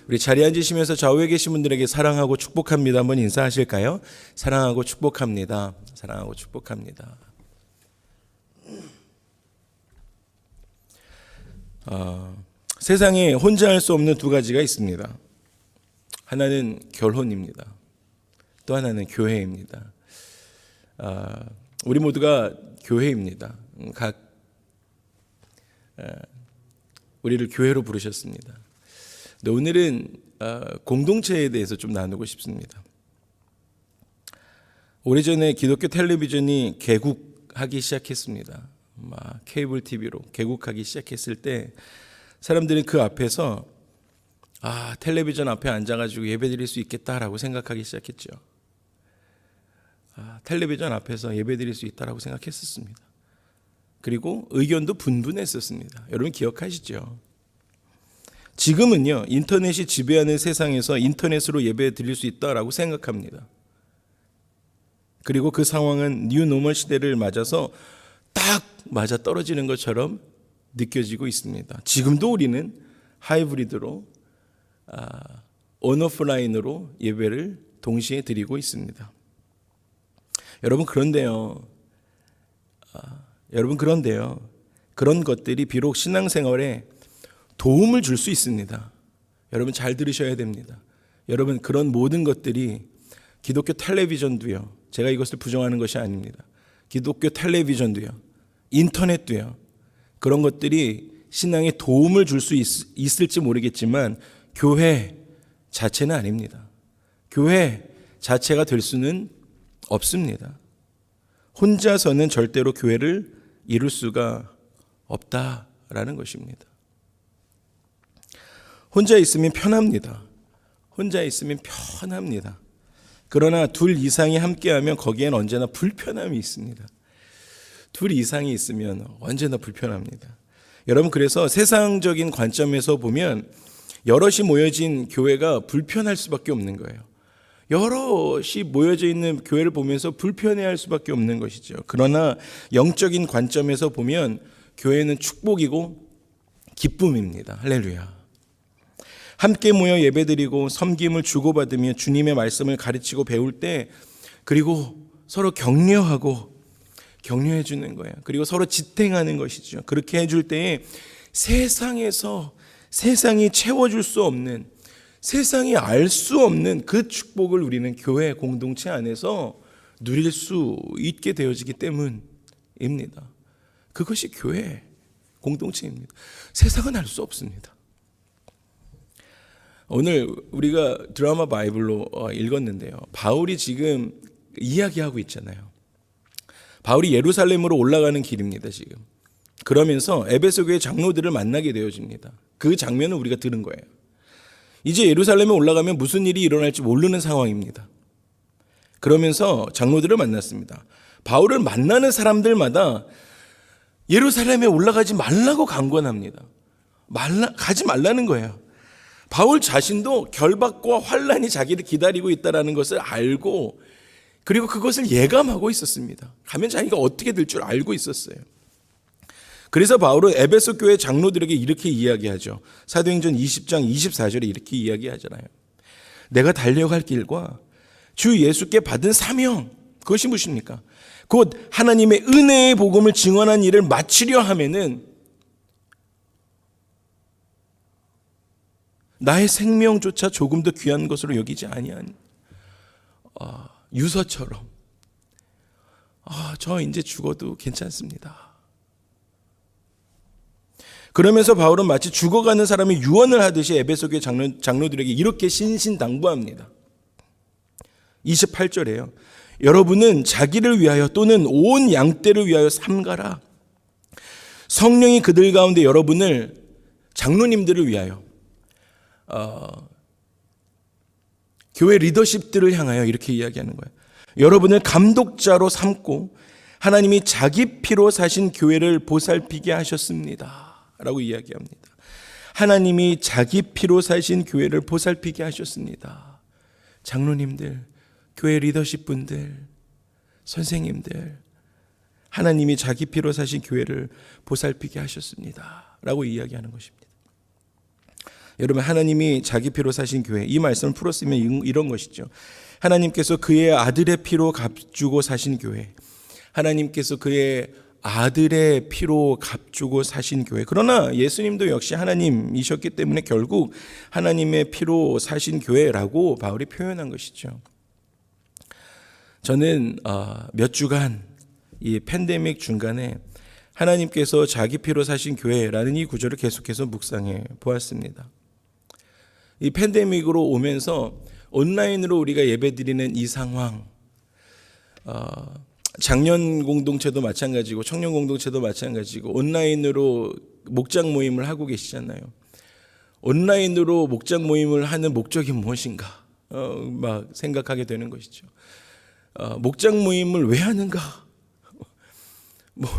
우리 자리에 앉으시면서 좌우에 계신 분들에게 사랑하고 축복합니다 한번 인사하실까요? 사랑하고 축복합니다. 사랑하고 축복합니다. 세상에 혼자 할 수 없는 두 가지가 있습니다. 하나는 결혼입니다. 또 하나는 교회입니다. 우리 모두가 교회입니다. 우리를 교회로 부르셨습니다. 근데 오늘은 공동체에 대해서 좀 나누고 싶습니다. 오래전에 기독교 텔레비전이 개국하기 시작했습니다. 케이블 TV로 개국하기 시작했을 때 사람들은 그 앞에서 텔레비전 앞에 앉아가지고 예배드릴 수 있겠다라고 생각하기 시작했죠. 텔레비전 앞에서 예배드릴 수 있다라고 생각했었습니다. 그리고 의견도 분분했었습니다. 여러분 기억하시죠? 지금은요, 인터넷이 지배하는 세상에서 인터넷으로 예배 드릴 수 있다라고 생각합니다. 그리고 그 상황은 뉴 노멀 시대를 맞아서 딱 맞아 떨어지는 것처럼 느껴지고 있습니다. 지금도 우리는 하이브리드로 온오프라인으로 예배를 동시에 드리고 있습니다. 여러분 그런데요, 그런 것들이 비록 신앙생활에 도움을 줄 수 있습니다. 여러분 잘 들으셔야 됩니다. 여러분 그런 모든 것들이 기독교 텔레비전도요, 제가 이것을 부정하는 것이 아닙니다. 기독교 텔레비전도요, 인터넷도요, 그런 것들이 신앙에 도움을 줄 수 있을지 모르겠지만 교회 자체는 아닙니다. 교회 자체가 될 수는 없습니다. 혼자서는 절대로 교회를 이룰 수가 없다라는 것입니다. 혼자 있으면 편합니다. 혼자 있으면 편합니다. 그러나 둘 이상이 함께하면 거기엔 언제나 불편함이 있습니다. 둘 이상이 있으면 언제나 불편합니다. 여러분 그래서 세상적인 관점에서 보면 여럿이 모여진 교회가 불편할 수밖에 없는 거예요. 여럿이 모여져 있는 교회를 보면서 불편해할 수밖에 없는 것이죠. 그러나 영적인 관점에서 보면 교회는 축복이고 기쁨입니다. 할렐루야. 함께 모여 예배드리고 섬김을 주고받으며 주님의 말씀을 가르치고 배울 때, 그리고 서로 격려하고 격려해 주는 거예요. 그리고 서로 지탱하는 것이죠. 그렇게 해줄 때에 세상이 채워줄 수 없는, 세상이 알 수 없는 그 축복을 우리는 교회 공동체 안에서 누릴 수 있게 되어지기 때문입니다. 그것이 교회 공동체입니다. 세상은 알 수 없습니다. 오늘 우리가 드라마 바이블로 읽었는데요, 바울이 지금 이야기하고 있잖아요. 바울이 예루살렘으로 올라가는 길입니다. 지금 그러면서 에베소 교회 장로들을 만나게 되어집니다. 그 장면을 우리가 들은 거예요. 이제 예루살렘에 올라가면 무슨 일이 일어날지 모르는 상황입니다. 그러면서 장로들을 만났습니다. 바울을 만나는 사람들마다 예루살렘에 올라가지 말라고 강권합니다. 가지 말라는 거예요. 바울 자신도 결박과 환란이 자기를 기다리고 있다는 것을 알고, 그리고 그것을 예감하고 있었습니다. 가면 자기가 어떻게 될 줄 알고 있었어요. 그래서 바울은 에베소 교회 장로들에게 이렇게 이야기하죠. 사도행전 20장 24절에 이렇게 이야기하잖아요. 내가 달려갈 길과 주 예수께 받은 사명, 그것이 무엇입니까? 곧 하나님의 은혜의 복음을 증언한 일을 마치려 하면은 나의 생명조차 조금 더 귀한 것으로 여기지 아니한 유서처럼 저 이제 죽어도 괜찮습니다. 그러면서 바울은 마치 죽어가는 사람이 유언을 하듯이 에베소 교회 장로들에게 이렇게 신신당부합니다. 28절에요. 여러분은 자기를 위하여 또는 온 양떼를 위하여 삼가라. 성령이 그들 가운데 여러분을, 장로님들을 위하여, 교회 리더십들을 향하여 이렇게 이야기하는 거예요. 여러분을 감독자로 삼고 하나님이 자기 피로 사신 교회를 보살피게 하셨습니다 라고 이야기합니다. 하나님이 자기 피로 사신 교회를 보살피게 하셨습니다. 장로님들, 교회 리더십 분들, 선생님들, 하나님이 자기 피로 사신 교회를 보살피게 하셨습니다 라고 이야기하는 것입니다. 여러분, 하나님이 자기 피로 사신 교회, 이 말씀을 풀었으면 이런 것이죠. 하나님께서 그의 아들의 피로 값주고 사신 교회, 하나님께서 그의 아들의 피로 값주고 사신 교회. 그러나 예수님도 역시 하나님이셨기 때문에 결국 하나님의 피로 사신 교회라고 바울이 표현한 것이죠. 저는 몇 주간 이 팬데믹 중간에 하나님께서 자기 피로 사신 교회라는 이 구절을 계속해서 묵상해 보았습니다. 이 팬데믹으로 오면서 온라인으로 우리가 예배드리는 이 상황, 장년 공동체도 마찬가지고 청년 공동체도 마찬가지고 온라인으로 목장 모임을 하고 계시잖아요. 온라인으로 목장 모임을 하는 목적이 무엇인가 막 생각하게 되는 것이죠. 목장 모임을 왜 하는가?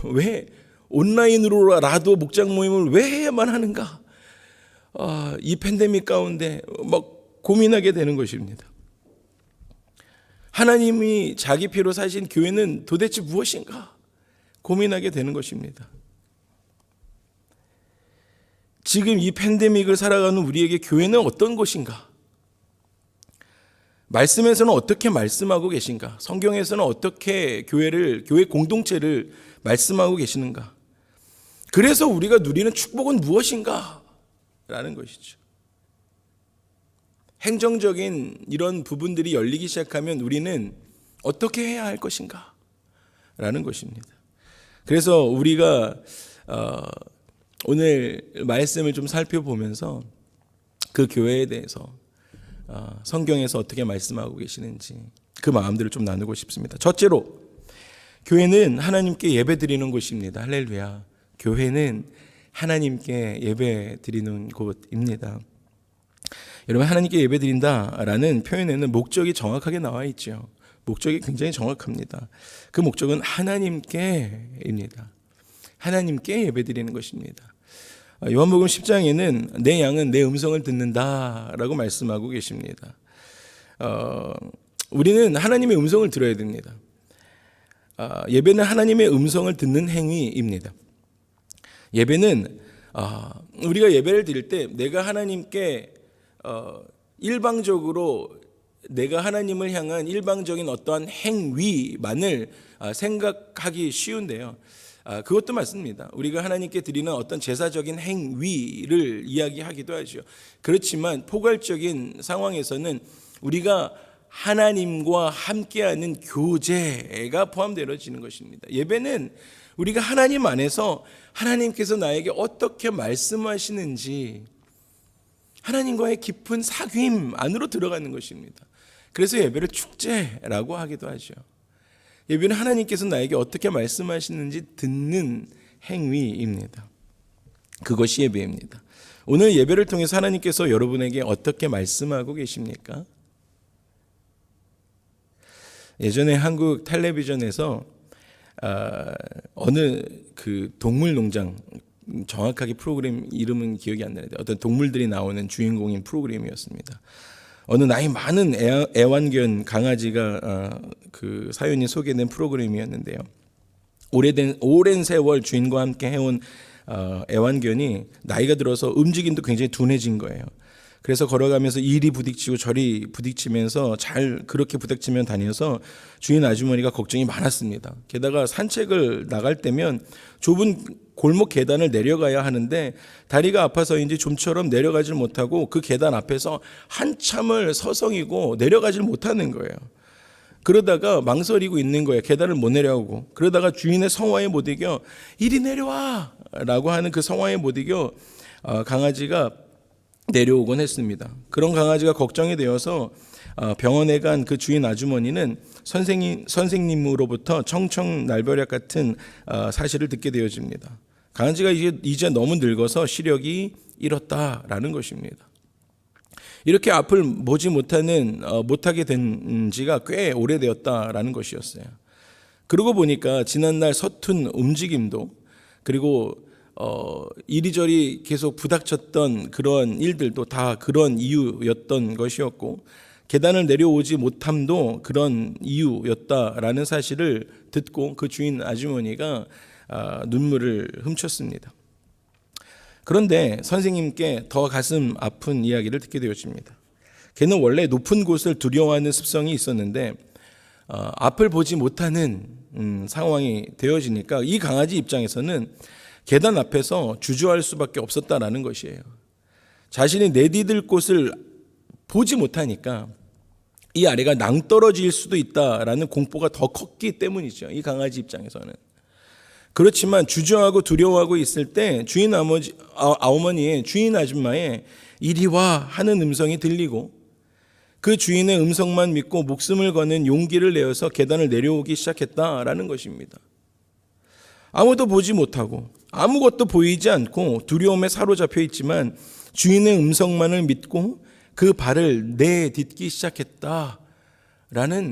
왜 온라인으로라도 목장 모임을 왜 해야만 하는가? 이 팬데믹 가운데 막 고민하게 되는 것입니다. 하나님이 자기 피로 사신 교회는 도대체 무엇인가 고민하게 되는 것입니다. 지금 이 팬데믹을 살아가는 우리에게 교회는 어떤 것인가? 말씀에서는 어떻게 말씀하고 계신가? 성경에서는 어떻게 교회 공동체를 말씀하고 계시는가? 그래서 우리가 누리는 축복은 무엇인가? 라는 것이죠. 행정적인 이런 부분들이 열리기 시작하면 우리는 어떻게 해야 할 것인가? 라는 것입니다. 그래서 우리가 오늘 말씀을 좀 살펴보면서 그 교회에 대해서 성경에서 어떻게 말씀하고 계시는지 그 마음들을 좀 나누고 싶습니다. 첫째로, 교회는 하나님께 예배드리는 곳입니다. 할렐루야. 교회는 하나님께 예배드리는 곳입니다. 여러분, 하나님께 예배드린다라는 표현에는 목적이 정확하게 나와 있죠. 목적이 굉장히 정확합니다. 그 목적은 하나님께입니다. 하나님께 예배드리는 것입니다. 요한복음 10장에는 내 양은 내 음성을 듣는다라고 말씀하고 계십니다. 우리는 하나님의 음성을 들어야 됩니다. 예배는 하나님의 음성을 듣는 행위입니다. 예배는 우리가 예배를 드릴 때 내가 하나님께 일방적으로 내가 하나님을 향한 일방적인 어떠한 행위만을 생각하기 쉬운데요. 그것도 맞습니다. 우리가 하나님께 드리는 어떤 제사적인 행위를 이야기하기도 하죠. 그렇지만 포괄적인 상황에서는 우리가 하나님과 함께하는 교제가 포함되어지는 것입니다. 예배는 우리가 하나님 안에서 하나님께서 나에게 어떻게 말씀하시는지 하나님과의 깊은 사귐 안으로 들어가는 것입니다. 그래서 예배를 축제라고 하기도 하죠. 예배는 하나님께서 나에게 어떻게 말씀하시는지 듣는 행위입니다. 그것이 예배입니다. 오늘 예배를 통해서 하나님께서 여러분에게 어떻게 말씀하고 계십니까? 예전에 한국 텔레비전에서 어느 그 동물농장, 정확하게 프로그램 이름은 기억이 안 나는데 어떤 동물들이 나오는 주인공인 프로그램이었습니다. 어느 나이 많은 애완견 강아지가 그 사연이 소개된 프로그램이었는데요. 오랜 세월 주인과 함께 해온 애완견이 나이가 들어서 움직임도 굉장히 둔해진 거예요. 그래서 걸어가면서 이리 부딪히고 저리 부딪히면서 잘 그렇게 부닥치며 다녀서 주인 아주머니가 걱정이 많았습니다. 게다가 산책을 나갈 때면 좁은 골목 계단을 내려가야 하는데 다리가 아파서인지 좀처럼 내려가질 못하고 그 계단 앞에서 한참을 서성이고 내려가질 못하는 거예요. 그러다가 망설이고 있는 거예요. 계단을 못 내려오고. 그러다가 주인의 성화에 못 이겨 이리 내려와 라고 하는 그 성화에 못 이겨 강아지가 내려오곤 했습니다. 그런 강아지가 걱정이 되어서 병원에 간 그 주인 아주머니는 선생님으로부터 청청날벼락 같은 사실을 듣게 되어집니다. 강아지가 이제 너무 늙어서 시력이 잃었다라는 것입니다. 이렇게 앞을 보지 못하게 된 지가 꽤 오래되었다라는 것이었어요. 그러고 보니까 지난날 서툰 움직임도 그리고 이리저리 계속 부닥쳤던 그런 일들도 다 그런 이유였던 것이었고 계단을 내려오지 못함도 그런 이유였다라는 사실을 듣고 그 주인 아주머니가 눈물을 훔쳤습니다. 그런데 선생님께 더 가슴 아픈 이야기를 듣게 되었습니다. 걔는 원래 높은 곳을 두려워하는 습성이 있었는데 앞을 보지 못하는 상황이 되어지니까 이 강아지 입장에서는 계단 앞에서 주저할 수밖에 없었다라는 것이에요. 자신이 내디딜 곳을 보지 못하니까 이 아래가 낭떠러질 수도 있다라는 공포가 더 컸기 때문이죠. 이 강아지 입장에서는. 그렇지만 주저하고 두려워하고 있을 때 주인 어머니의 주인 아줌마의 이리 와 하는 음성이 들리고 그 주인의 음성만 믿고 목숨을 거는 용기를 내어서 계단을 내려오기 시작했다라는 것입니다. 아무도 보지 못하고 아무것도 보이지 않고 두려움에 사로잡혀 있지만 주인의 음성만을 믿고 그 발을 내딛기 시작했다라는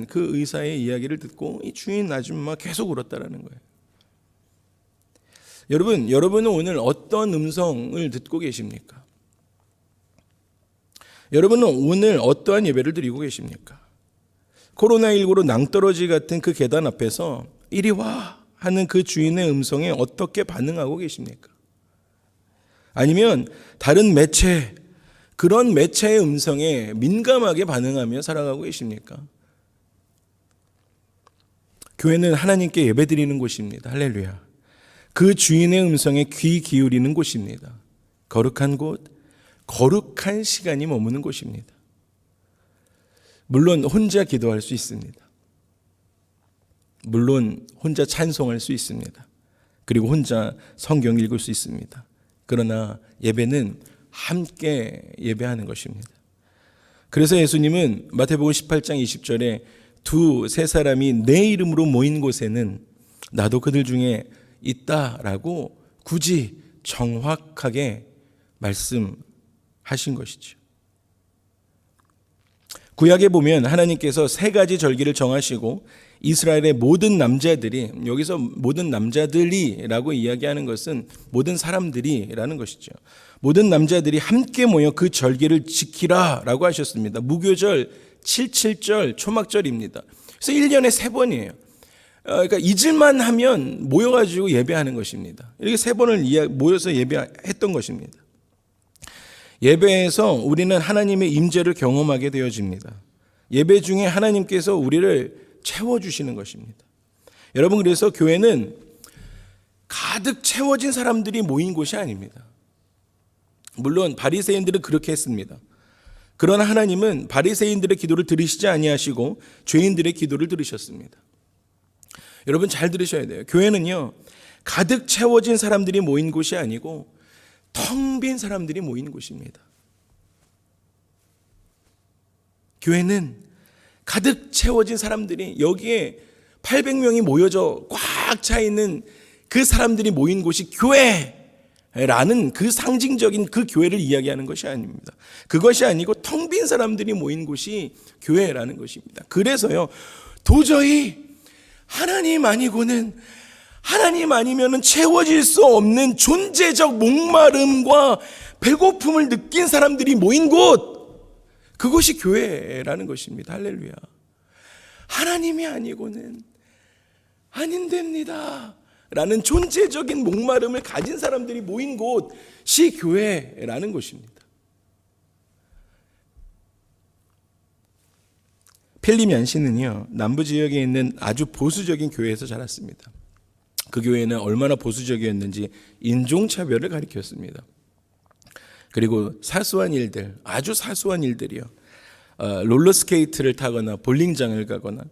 그 의사의 이야기를 듣고 이 주인 아줌마 계속 울었다라는 거예요. 여러분은 오늘 어떤 음성을 듣고 계십니까? 여러분은 오늘 어떠한 예배를 드리고 계십니까? 코로나19로 낭떠러지 같은 그 계단 앞에서 이리 와 하는 그 주인의 음성에 어떻게 반응하고 계십니까? 아니면 다른 매체, 그런 매체의 음성에 민감하게 반응하며 살아가고 계십니까? 교회는 하나님께 예배드리는 곳입니다. 할렐루야. 그 주인의 음성에 귀 기울이는 곳입니다. 거룩한 곳, 거룩한 시간이 머무는 곳입니다. 물론 혼자 기도할 수 있습니다. 물론 혼자 찬송할 수 있습니다. 그리고 혼자 성경 읽을 수 있습니다. 그러나 예배는 함께 예배하는 것입니다. 그래서 예수님은 마태복음 18장 20절에 두세 사람이 내 이름으로 모인 곳에는 나도 그들 중에 있다라고 굳이 정확하게 말씀하신 것이죠. 구약에 보면 하나님께서 세 가지 절기를 정하시고 이스라엘의 모든 남자들이, 여기서 모든 남자들이라고 이야기하는 것은 모든 사람들이라는 것이죠. 모든 남자들이 함께 모여 그 절기를 지키라라고 하셨습니다. 무교절, 칠칠절, 초막절입니다. 그래서 1년에 3번이에요. 그러니까 잊을만 하면 모여가지고 예배하는 것입니다. 이렇게 3번을 모여서 예배했던 것입니다. 예배에서 우리는 하나님의 임재를 경험하게 되어집니다. 예배 중에 하나님께서 우리를 채워주시는 것입니다. 여러분, 그래서 교회는 가득 채워진 사람들이 모인 곳이 아닙니다. 물론 바리새인들은 그렇게 했습니다. 그러나 하나님은 바리새인들의 기도를 들으시지 아니하시고 죄인들의 기도를 들으셨습니다. 여러분 잘 들으셔야 돼요. 교회는요, 가득 채워진 사람들이 모인 곳이 아니고 텅 빈 사람들이 모인 곳입니다. 교회는 가득 채워진 사람들이, 여기에 800명이 모여져 꽉 차 있는 그 사람들이 모인 곳이 교회라는 그 상징적인 그 교회를 이야기하는 것이 아닙니다. 그것이 아니고 텅 빈 사람들이 모인 곳이 교회라는 것입니다. 그래서요, 도저히 하나님 아니고는, 하나님 아니면은 채워질 수 없는 존재적 목마름과 배고픔을 느낀 사람들이 모인 곳, 그것이 교회라는 것입니다. 할렐루야. 하나님이 아니고는 아닌됩니다 라는 존재적인 목마름을 가진 사람들이 모인 곳이 교회라는 것입니다. 필립 얀시는요, 남부 지역에 있는 아주 보수적인 교회에서 자랐습니다. 그 교회는 얼마나 보수적이었는지 인종차별을 가리켰습니다. 그리고 사소한 일들, 아주 사소한 일들이요, 롤러스케이트를 타거나 볼링장을 가거나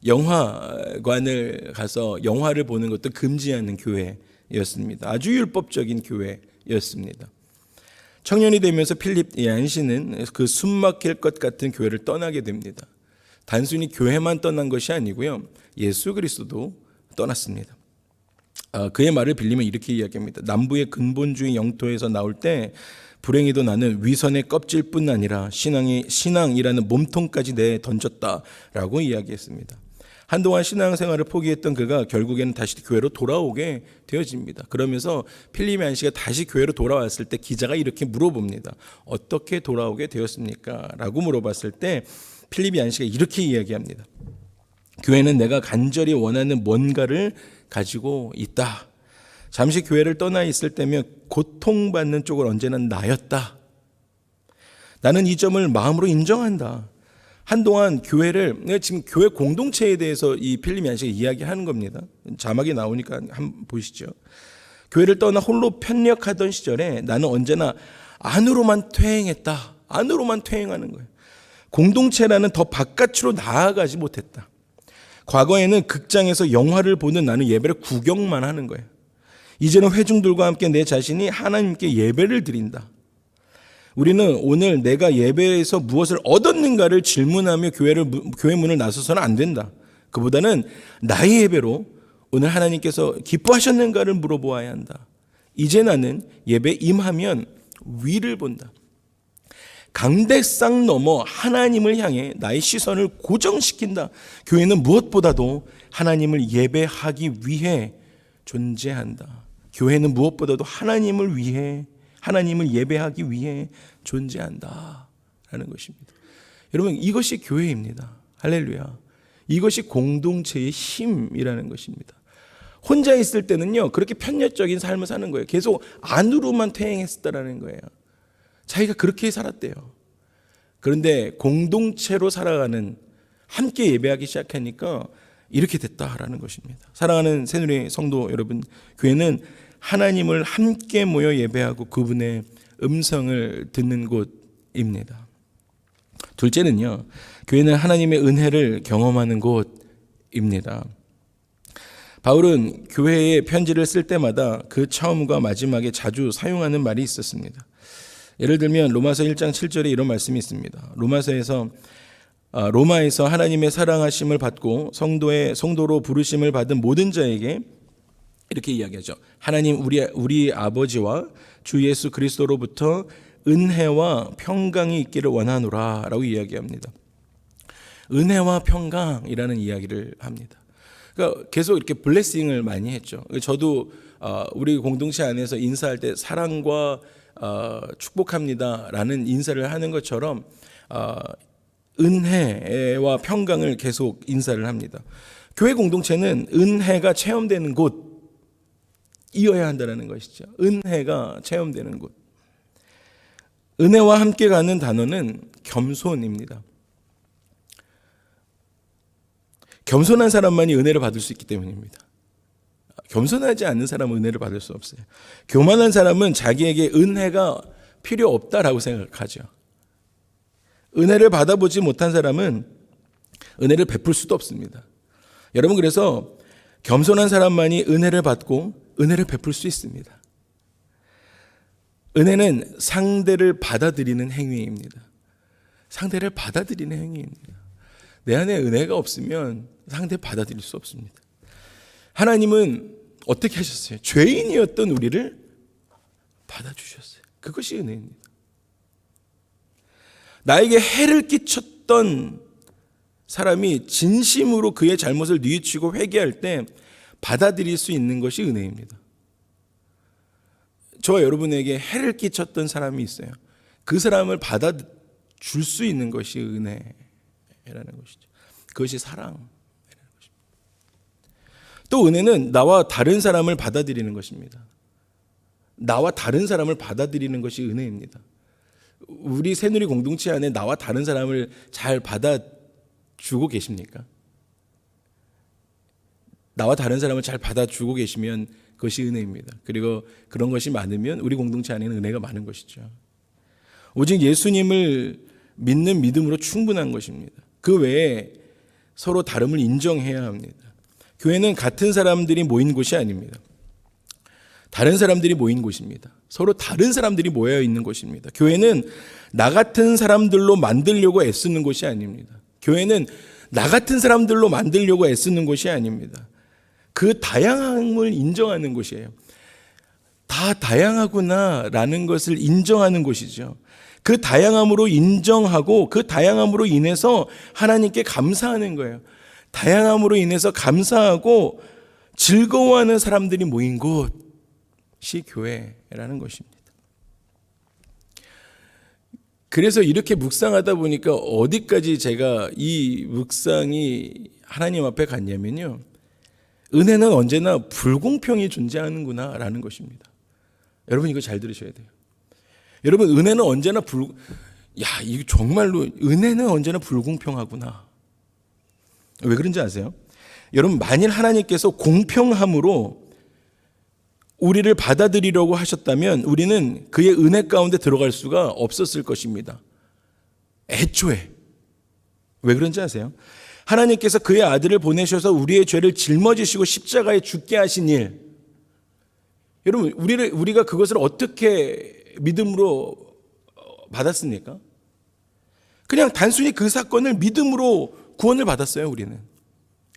영화관을 가서 영화를 보는 것도 금지하는 교회였습니다. 아주 율법적인 교회였습니다. 청년이 되면서 필립 얀시는 그 숨막힐 것 같은 교회를 떠나게 됩니다. 단순히 교회만 떠난 것이 아니고요, 예수 그리스도도 떠났습니다. 그의 말을 빌리면 이렇게 이야기합니다. 남부의 근본주의 영토에서 나올 때 불행히도 나는 위선의 껍질뿐 아니라 신앙이라는 몸통까지 내던졌다라고 이야기했습니다. 한동안 신앙생활을 포기했던 그가 결국에는 다시 교회로 돌아오게 되어집니다. 그러면서 필립 얀시가 다시 교회로 돌아왔을 때 기자가 이렇게 물어봅니다. 어떻게 돌아오게 되었습니까? 라고 물어봤을 때 필립 얀시가 이렇게 이야기합니다. 교회는 내가 간절히 원하는 뭔가를 가지고 있다. 잠시 교회를 떠나 있을 때면 고통받는 쪽은 언제나 나였다. 나는 이 점을 마음으로 인정한다. 한동안 교회를, 지금 교회 공동체에 대해서 이 필립 얀시가 이야기하는 겁니다. 자막이 나오니까 한번 보시죠. 교회를 떠나 홀로 편력하던 시절에 나는 언제나 안으로만 퇴행했다. 안으로만 퇴행하는 거예요. 공동체라는 더 바깥으로 나아가지 못했다. 과거에는 극장에서 영화를 보는 나는 예배를 구경만 하는 거예요. 이제는 회중들과 함께 내 자신이 하나님께 예배를 드린다. 우리는 오늘 내가 예배에서 무엇을 얻었는가를 질문하며 교회 문을 나서서는 안 된다. 그보다는 나의 예배로 오늘 하나님께서 기뻐하셨는가를 물어보아야 한다. 이제 나는 예배 임하면 위를 본다. 강대상 넘어 하나님을 향해 나의 시선을 고정시킨다. 교회는 무엇보다도 하나님을 예배하기 위해 존재한다. 교회는 무엇보다도 하나님을 위해, 하나님을 예배하기 위해 존재한다 라는 것입니다. 여러분, 이것이 교회입니다. 할렐루야. 이것이 공동체의 힘이라는 것입니다. 혼자 있을 때는요, 그렇게 편협적인 삶을 사는 거예요. 계속 안으로만 퇴행했었다라는 거예요. 자기가 그렇게 살았대요. 그런데 공동체로 살아가는, 함께 예배하기 시작하니까 이렇게 됐다라는 것입니다. 사랑하는 새누리 성도 여러분, 교회는 하나님을 함께 모여 예배하고 그분의 음성을 듣는 곳입니다. 둘째는요, 교회는 하나님의 은혜를 경험하는 곳입니다. 바울은 교회에 편지를 쓸 때마다 그 처음과 마지막에 자주 사용하는 말이 있었습니다. 예를 들면 로마서 1장 7절에 이런 말씀이 있습니다. 로마에서 하나님의 사랑하심을 받고 성도로 부르심을 받은 모든 자에게 이렇게 이야기하죠. 하나님 우리 아버지와 주 예수 그리스도로부터 은혜와 평강이 있기를 원하노라 라고 이야기합니다. 은혜와 평강이라는 이야기를 합니다. 그러니까 계속 이렇게 블레싱을 많이 했죠. 저도 우리 공동체 안에서 인사할 때 사랑과 축복합니다 라는 인사를 하는 것처럼 은혜와 평강을 계속 인사를 합니다. 교회 공동체는 은혜가 체험되는 곳이어야 한다는 것이죠. 은혜가 체험되는 곳. 은혜와 함께 가는 단어는 겸손입니다. 겸손한 사람만이 은혜를 받을 수 있기 때문입니다. 겸손하지 않는 사람은 은혜를 받을 수 없어요. 교만한 사람은 자기에게 은혜가 필요 없다라고 생각하죠. 은혜를 받아보지 못한 사람은 은혜를 베풀 수도 없습니다. 여러분, 그래서 겸손한 사람만이 은혜를 받고 은혜를 베풀 수 있습니다. 은혜는 상대를 받아들이는 행위입니다. 상대를 받아들이는 행위입니다. 내 안에 은혜가 없으면 상대 받아들일 수 없습니다. 하나님은 어떻게 하셨어요? 죄인이었던 우리를 받아주셨어요. 그것이 은혜입니다. 나에게 해를 끼쳤던 사람이 진심으로 그의 잘못을 뉘우치고 회개할 때 받아들일 수 있는 것이 은혜입니다. 저와 여러분에게 해를 끼쳤던 사람이 있어요. 그 사람을 받아줄 수 있는 것이 은혜라는 것이죠. 그것이 사랑이라는 것입니다. 또 은혜는 나와 다른 사람을 받아들이는 것입니다. 나와 다른 사람을 받아들이는 것이 은혜입니다. 우리 새누리 공동체 안에 나와 다른 사람을 잘 받아주고 계십니까? 나와 다른 사람을 잘 받아주고 계시면 그것이 은혜입니다. 그리고 그런 것이 많으면 우리 공동체 안에는 은혜가 많은 것이죠. 오직 예수님을 믿는 믿음으로 충분한 것입니다. 그 외에 서로 다름을 인정해야 합니다. 교회는 같은 사람들이 모인 곳이 아닙니다. 다른 사람들이 모인 곳입니다. 서로 다른 사람들이 모여 있는 곳입니다. 교회는 나 같은 사람들로 만들려고 애쓰는 곳이 아닙니다. 교회는 나 같은 사람들로 만들려고 애쓰는 곳이 아닙니다. 그 다양함을 인정하는 곳이에요. 다 다양하구나라는 것을 인정하는 곳이죠. 그 다양함으로 인정하고 그 다양함으로 인해서 하나님께 감사하는 거예요. 다양함으로 인해서 감사하고 즐거워하는 사람들이 모인 곳이 교회라는 것입니다. 그래서 이렇게 묵상하다 보니까 어디까지 제가 이 묵상이 하나님 앞에 갔냐면요, 은혜는 언제나 불공평이 존재하는구나라는 것입니다. 여러분 이거 잘 들으셔야 돼요. 여러분 은혜는 언제나 이거 정말로 은혜는 언제나 불공평하구나. 왜 그런지 아세요? 여러분 만일 하나님께서 공평함으로 우리를 받아들이려고 하셨다면 우리는 그의 은혜 가운데 들어갈 수가 없었을 것입니다. 애초에. 왜 그런지 아세요? 하나님께서 그의 아들을 보내셔서 우리의 죄를 짊어지시고 십자가에 죽게 하신 일. 여러분 우리가 그것을 어떻게 믿음으로 받았습니까? 그냥 단순히 그 사건을 믿음으로 구원을 받았어요. 우리는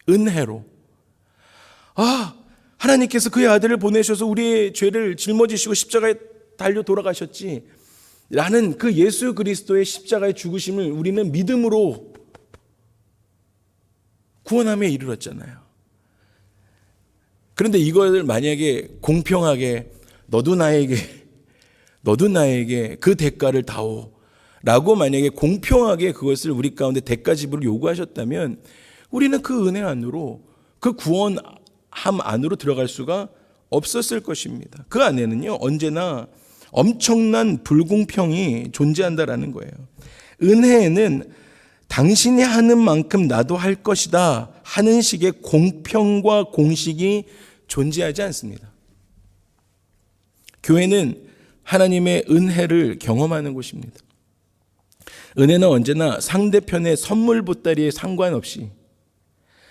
은혜로. 하나님께서 그의 아들을 보내셔서 우리의 죄를 짊어지시고 십자가에 달려 돌아가셨지 라는 그 예수 그리스도의 십자가의 죽으심을 우리는 믿음으로 구원함에 이르렀잖아요. 그런데 이걸 만약에 공평하게 너도 나에게 그 대가를 다오 라고 만약에 공평하게 그것을 우리 가운데 대가 지불을 요구하셨다면 우리는 그 은혜 안으로, 그 구원함 안으로 들어갈 수가 없었을 것입니다. 그 안에는요 언제나 엄청난 불공평이 존재한다라는 거예요. 은혜에는 당신이 하는 만큼 나도 할 것이다 하는 식의 공평과 공식이 존재하지 않습니다. 교회는 하나님의 은혜를 경험하는 곳입니다. 은혜는 언제나 상대편의 선물 보따리에 상관없이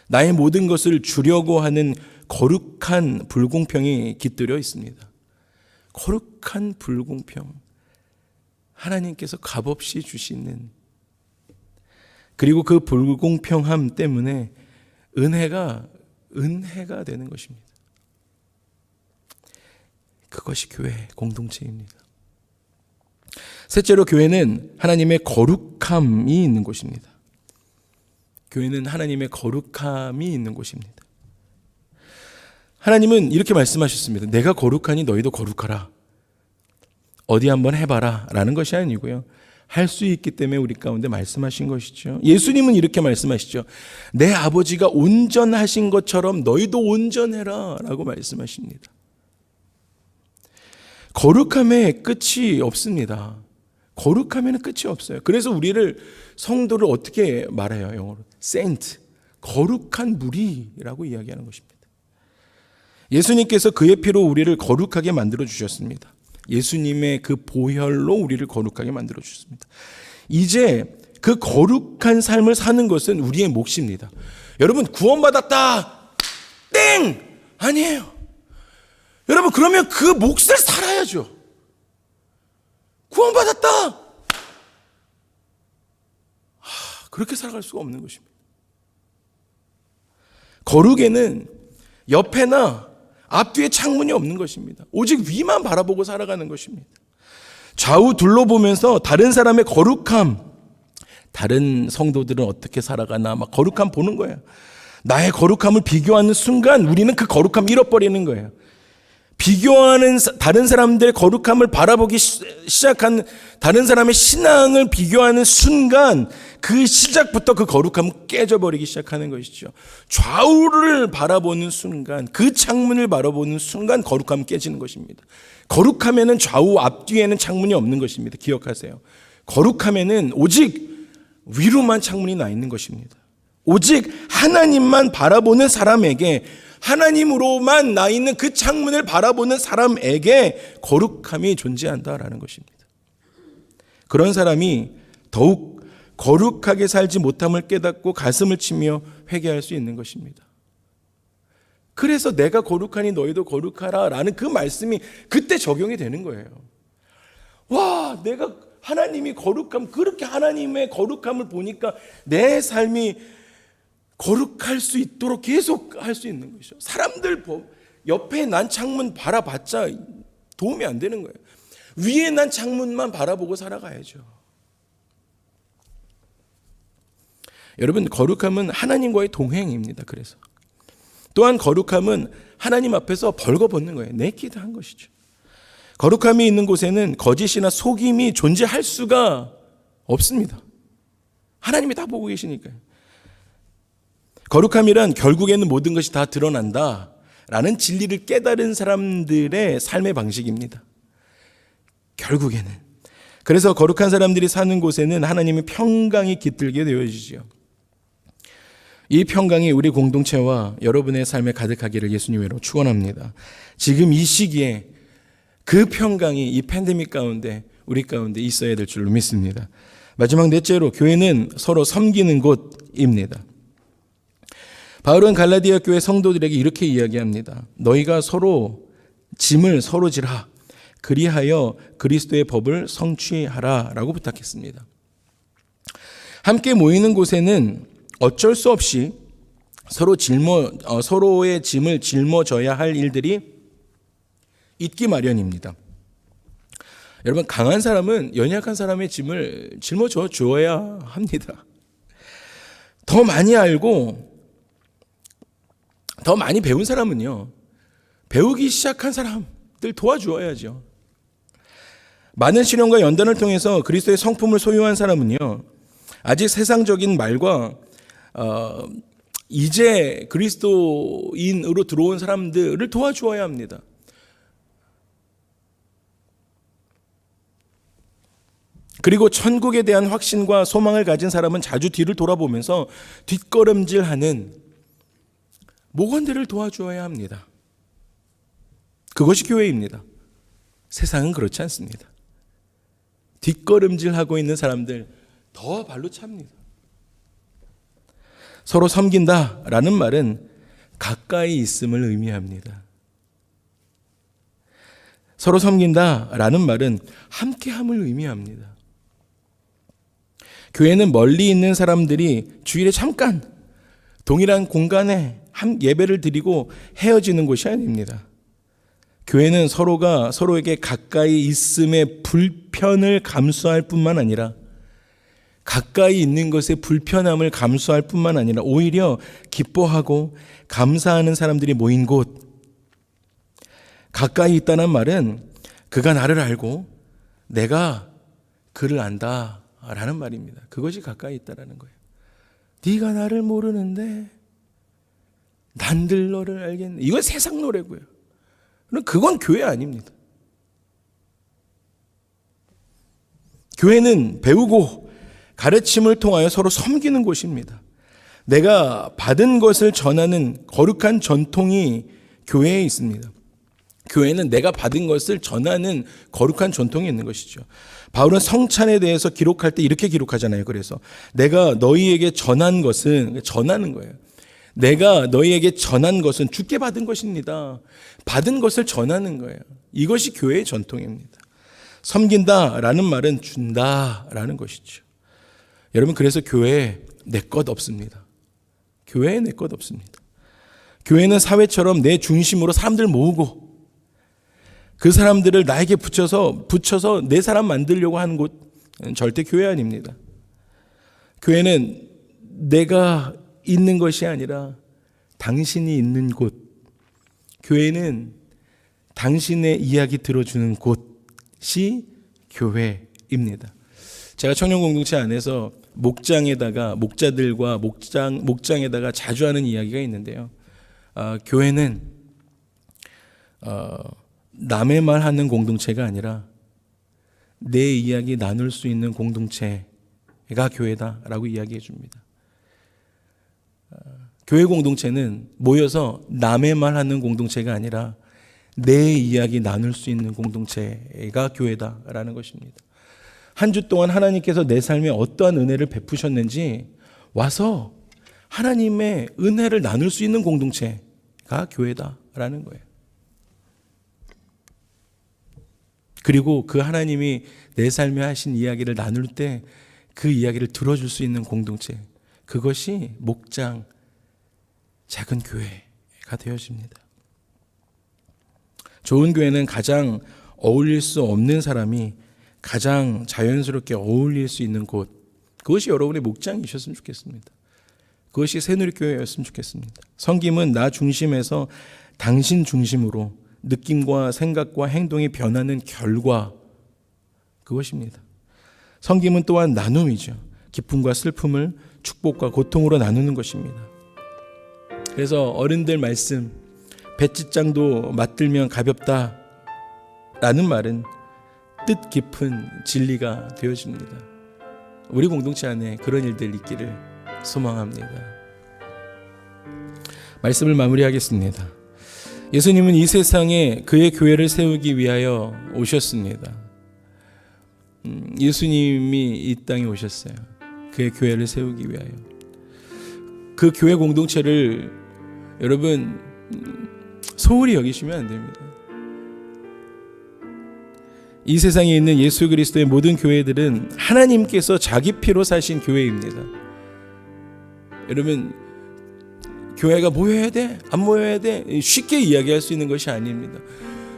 나의 모든 것을 주려고 하는 거룩한 불공평이 깃들여 있습니다. 거룩한 불공평. 하나님께서 값없이 주시는, 그리고 그 불공평함 때문에 은혜가 되는 것입니다. 그것이 교회 공동체입니다. 셋째로 교회는 하나님의 거룩함이 있는 곳입니다. 교회는 하나님의 거룩함이 있는 곳입니다. 하나님은 이렇게 말씀하셨습니다. 내가 거룩하니 너희도 거룩하라. 어디 한번 해봐라 라는 것이 아니고요. 할 수 있기 때문에 우리 가운데 말씀하신 것이죠. 예수님은 이렇게 말씀하시죠. 내 아버지가 온전하신 것처럼 너희도 온전해라 라고 말씀하십니다. 거룩함에 끝이 없습니다. 거룩함에는 끝이 없어요. 그래서 우리를 성도를 어떻게 말해요? 영어로 saint, 거룩한 무리라고 이야기하는 것입니다. 예수님께서 그의 피로 우리를 거룩하게 만들어 주셨습니다. 예수님의 그 보혈로 우리를 거룩하게 만들어 주셨습니다. 이제 그 거룩한 삶을 사는 것은 우리의 몫입니다. 여러분 구원받았다 땡! 아니에요. 여러분 그러면 그 몫을 살아야죠. 구원받았다 그렇게 살아갈 수가 없는 것입니다. 거룩에는 옆에나 앞뒤에 창문이 없는 것입니다. 오직 위만 바라보고 살아가는 것입니다. 좌우 둘러보면서 다른 사람의 거룩함, 다른 성도들은 어떻게 살아가나 막 거룩함 보는 거예요. 나의 거룩함을 비교하는 순간 우리는 그 거룩함 잃어버리는 거예요. 비교하는 다른 사람들의 거룩함을 바라보기 시작한, 다른 사람의 신앙을 비교하는 순간 그 시작부터 그 거룩함은 깨져버리기 시작하는 것이죠. 좌우를 바라보는 순간, 그 창문을 바라보는 순간 거룩함은 깨지는 것입니다. 거룩함에는 좌우 앞뒤에는 창문이 없는 것입니다. 기억하세요. 거룩함에는 오직 위로만 창문이 나 있는 것입니다. 오직 하나님만 바라보는 사람에게, 하나님으로만 나 있는 그 창문을 바라보는 사람에게 거룩함이 존재한다라는 것입니다. 그런 사람이 더욱 거룩하게 살지 못함을 깨닫고 가슴을 치며 회개할 수 있는 것입니다. 그래서 내가 거룩하니 너희도 거룩하라 라는 그 말씀이 그때 적용이 되는 거예요. 와, 내가 하나님이 거룩함, 그렇게 하나님의 거룩함을 보니까 내 삶이 거룩할 수 있도록 계속 할 수 있는 것이죠. 사람들 옆에 난 창문 바라봤자 도움이 안 되는 거예요. 위에 난 창문만 바라보고 살아가야죠. 여러분, 거룩함은 하나님과의 동행입니다. 그래서 또한 거룩함은 하나님 앞에서 벌거벗는 거예요. 네키드한 것이죠. 거룩함이 있는 곳에는 거짓이나 속임이 존재할 수가 없습니다. 하나님이 다 보고 계시니까요. 거룩함이란 결국에는 모든 것이 다 드러난다 라는 진리를 깨달은 사람들의 삶의 방식입니다. 결국에는. 그래서 거룩한 사람들이 사는 곳에는 하나님의 평강이 깃들게 되어지죠. 이 평강이 우리 공동체와 여러분의 삶에 가득하기를 예수님으로 축원합니다. 지금 이 시기에 그 평강이 이 팬데믹 가운데 우리 가운데 있어야 될 줄로 믿습니다. 마지막 넷째로 교회는 서로 섬기는 곳입니다. 바울은 갈라디아 교회 성도들에게 이렇게 이야기합니다. 너희가 서로 짐을 서로 지라. 그리하여 그리스도의 법을 성취하라 라고 부탁했습니다. 함께 모이는 곳에는 어쩔 수 없이 서로의 짐을 짊어져야 할 일들이 있기 마련입니다. 여러분, 강한 사람은 연약한 사람의 짐을 짊어져 주어야 합니다. 더 많이 알고 더 많이 배운 사람은요, 배우기 시작한 사람들 도와주어야죠. 많은 실현과 연단을 통해서 그리스도의 성품을 소유한 사람은요, 아직 세상적인 말과 이제 그리스도인으로 들어온 사람들을 도와주어야 합니다. 그리고 천국에 대한 확신과 소망을 가진 사람은 자주 뒤를 돌아보면서 뒷걸음질하는 목원들을 도와주어야 합니다. 그것이 교회입니다. 세상은 그렇지 않습니다. 뒷걸음질하고 있는 사람들 더 발로 찹니다. 서로 섬긴다라는 말은 가까이 있음을 의미합니다. 서로 섬긴다라는 말은 함께함을 의미합니다. 교회는 멀리 있는 사람들이 주일에 잠깐 동일한 공간에 예배를 드리고 헤어지는 곳이 아닙니다. 교회는 서로가 서로에게 가까이 있음의 불편을 감수할 뿐만 아니라 가까이 있는 것의 불편함을 감수할 뿐만 아니라 오히려 기뻐하고 감사하는 사람들이 모인 곳. 가까이 있다는 말은 그가 나를 알고 내가 그를 안다 라는 말입니다. 그것이 가까이 있다라는 거예요. 네가 나를 모르는데 난들 너를 알겠네. 이건 세상 노래고요. 그건 교회 아닙니다. 교회는 배우고 가르침을 통하여 서로 섬기는 곳입니다. 내가 받은 것을 전하는 거룩한 전통이 교회에 있습니다. 교회는 내가 받은 것을 전하는 거룩한 전통이 있는 것이죠. 바울은 성찬에 대해서 기록할 때 이렇게 기록하잖아요. 그래서 내가 너희에게 전한 것은, 전하는 거예요. 내가 너희에게 전한 것은 주께 받은 것입니다. 받은 것을 전하는 거예요. 이것이 교회의 전통입니다. 섬긴다라는 말은 준다라는 것이죠. 여러분, 그래서 교회에 내 것 없습니다. 교회에 내 것 없습니다. 교회는 사회처럼 내 중심으로 사람들 모으고 그 사람들을 나에게 붙여서 내 사람 만들려고 하는 곳은 절대 교회 아닙니다. 교회는 내가 있는 것이 아니라 당신이 있는 곳. 교회는 당신의 이야기 들어주는 곳이 교회입니다. 제가 청년 공동체 안에서 목자들과 목장에다가 자주 하는 이야기가 있는데요. 교회는 남의 말 하는 공동체가 아니라 내 이야기 나눌 수 있는 공동체가 교회다라고 이야기해 줍니다. 교회 공동체는 모여서 남의 말 하는 공동체가 아니라 내 이야기 나눌 수 있는 공동체가 교회다라는 것입니다. 한 주 동안 하나님께서 내 삶에 어떠한 은혜를 베푸셨는지 와서 하나님의 은혜를 나눌 수 있는 공동체가 교회다라는 거예요. 그리고 그 하나님이 내 삶에 하신 이야기를 나눌 때 그 이야기를 들어줄 수 있는 공동체, 그것이 목장, 작은 교회가 되어집니다. 좋은 교회는 가장 어울릴 수 없는 사람이 가장 자연스럽게 어울릴 수 있는 곳, 그것이 여러분의 목장이셨으면 좋겠습니다. 그것이 새누리교회였으면 좋겠습니다. 섬김은 나 중심에서 당신 중심으로 느낌과 생각과 행동이 변하는 결과, 그것입니다. 섬김은 또한 나눔이죠. 기쁨과 슬픔을 축복과 고통으로 나누는 것입니다. 그래서 어른들 말씀, 배찢장도 맞들면 가볍다 라는 말은 뜻 깊은 진리가 되어집니다. 우리 공동체 안에 그런 일들 있기를 소망합니다. 말씀을 마무리하겠습니다. 예수님은 이 세상에 그의 교회를 세우기 위하여 오셨습니다. 예수님이 이 땅에 오셨어요. 그의 교회를 세우기 위하여. 그 교회 공동체를 여러분 소홀히 여기시면 안 됩니다. 이 세상에 있는 예수 그리스도의 모든 교회들은 하나님께서 자기 피로 사신 교회입니다. 여러분, 교회가 모여야 돼? 안 모여야 돼? 쉽게 이야기할 수 있는 것이 아닙니다.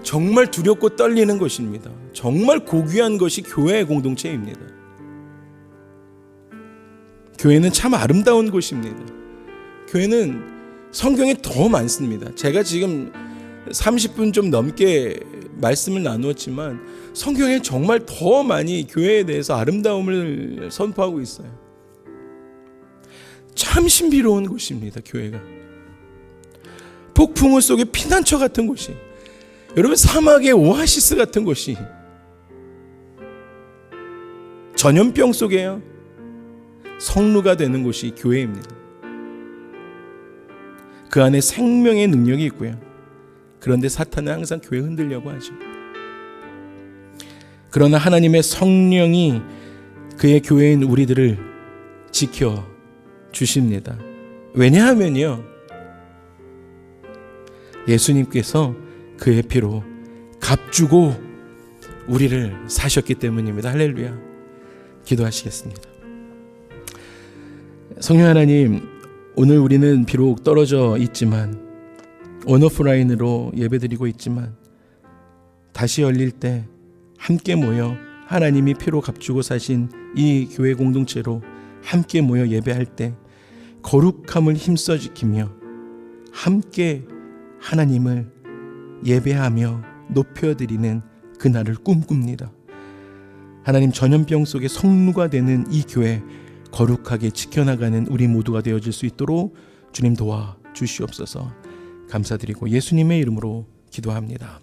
정말 두렵고 떨리는 것입니다. 정말 고귀한 것이 교회의 공동체입니다. 교회는 참 아름다운 곳입니다. 교회는 성경에 더 많습니다. 제가 지금 30분 좀 넘게 말씀을 나누었지만 성경에 정말 더 많이 교회에 대해서 아름다움을 선포하고 있어요. 참 신비로운 곳입니다. 교회가 폭풍우 속에 피난처 같은 곳이, 여러분 사막의 오아시스 같은 곳이, 전염병 속에요 성루가 되는 곳이 교회입니다. 그 안에 생명의 능력이 있고요. 그런데 사탄은 항상 교회 흔들려고 하죠. 그러나 하나님의 성령이 그의 교회인 우리들을 지켜 주십니다. 왜냐하면요, 예수님께서 그의 피로 값주고 우리를 사셨기 때문입니다. 할렐루야. 기도하시겠습니다. 성령 하나님, 오늘 우리는 비록 떨어져 있지만 온오프라인으로 예배드리고 있지만 다시 열릴 때 함께 모여 하나님이 피로 값주고 사신 이 교회 공동체로 함께 모여 예배할 때 거룩함을 힘써 지키며 함께 하나님을 예배하며 높여드리는 그날을 꿈꿉니다. 하나님, 전염병 속에 성루가 되는 이 교회 거룩하게 지켜나가는 우리 모두가 되어질 수 있도록 주님 도와 주시옵소서. 감사드리고 예수님의 이름으로 기도합니다.